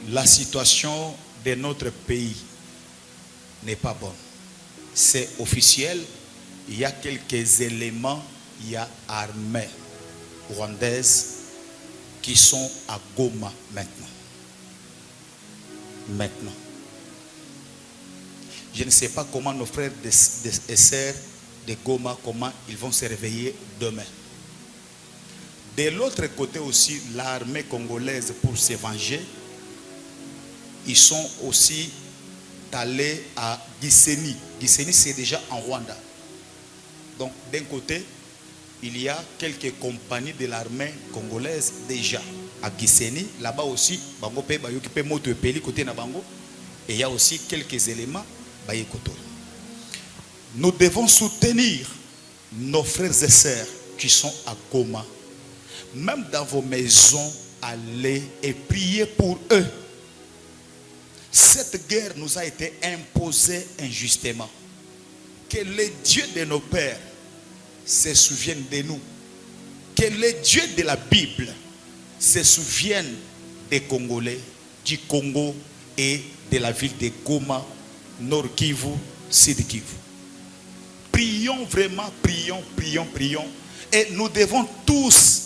La situation de notre pays n'est pas bonne. C'est officiel. Il y a quelques éléments. Il y a armées rwandaises qui sont à Goma maintenant. Maintenant. Je ne sais pas comment nos frères et sœurs de Goma, comment ils vont se réveiller demain. De l'autre côté aussi, l'armée congolaise, pour se venger, ils sont aussi allés à Gisenyi. Gisenyi, c'est déjà en Rwanda. Donc, d'un côté, il y a quelques compagnies de l'armée congolaise déjà à Gisenyi. Là-bas aussi, et il y a aussi quelques éléments. Nous devons soutenir nos frères et sœurs qui sont à Goma. Même dans vos maisons, allez et priez pour eux. Cette guerre nous a été imposée injustement. Que les dieux de nos pères se souviennent de nous. Que les dieux de la Bible se souviennent des Congolais, du Congo et de la ville de Goma, Nord Kivu, Sud Kivu. Prions vraiment, prions, prions, prions. Et nous devons tous,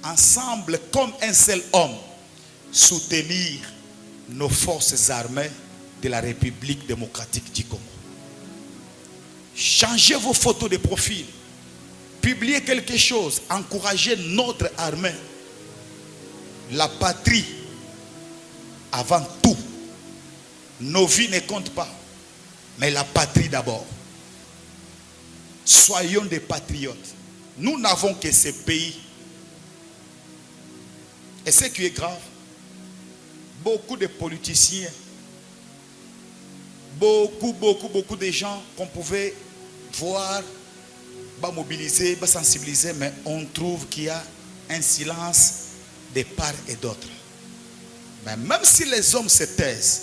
ensemble, comme un seul homme, soutenir nos forces armées de la République démocratique du Congo. Changez vos photos de profil. Publiez quelque chose. Encouragez notre armée. La patrie, avant tout. Nos vies ne comptent pas. Mais la patrie d'abord. Soyons des patriotes. Nous n'avons que ce pays. Et ce qui est grave, beaucoup de politiciens, beaucoup de gens qu'on pouvait voir, mobiliser, sensibiliser, mais on trouve qu'il y a un silence de part et d'autre. Mais même si les hommes se taisent,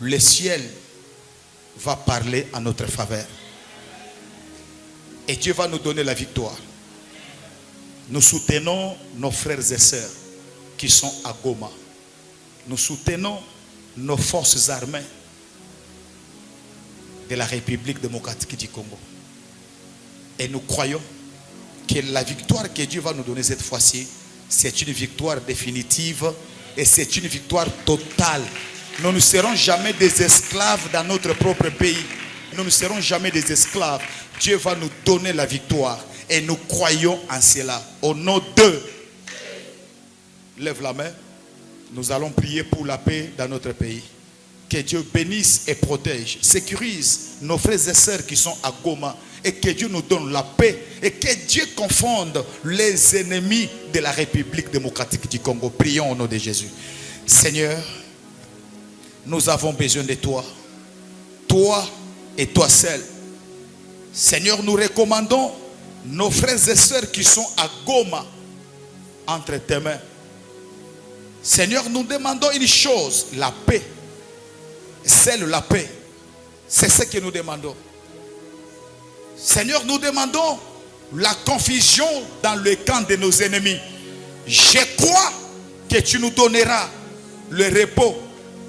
le ciel va parler en notre faveur. Et Dieu va nous donner la victoire. Nous soutenons nos frères et sœurs qui sont à Goma. Nous soutenons nos forces armées de la République démocratique du Congo. Et nous croyons que la victoire que Dieu va nous donner cette fois-ci, c'est une victoire définitive et c'est une victoire totale. Nous ne serons jamais des esclaves dans notre propre pays. Nous ne serons jamais des esclaves. Dieu va nous donner la victoire. Et nous croyons en cela. Au nom de... Lève la main. Nous allons prier pour la paix dans notre pays. Que Dieu bénisse et protège, sécurise nos frères et sœurs qui sont à Goma. Et que Dieu nous donne la paix. Et que Dieu confonde les ennemis de la République démocratique du Congo. Prions au nom de Jésus. Seigneur, nous avons besoin de toi. Toi et toi seul. Seigneur, nous recommandons nos frères et sœurs qui sont à Goma entre tes mains. Seigneur, nous demandons une chose, la paix. Seule la paix. C'est ce que nous demandons. Seigneur, nous demandons la confusion dans le camp de nos ennemis. Je crois que tu nous donneras le repos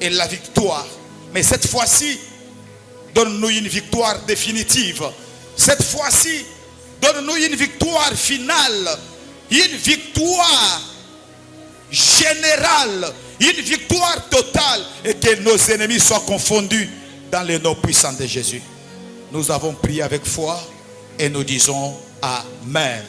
et la victoire. Mais cette fois-ci, donne-nous une victoire définitive. Cette fois-ci, donne-nous une victoire finale. Une victoire générale. Une victoire totale. Et que nos ennemis soient confondus dans le nom puissant de Jésus. Nous avons prié avec foi et nous disons Amen.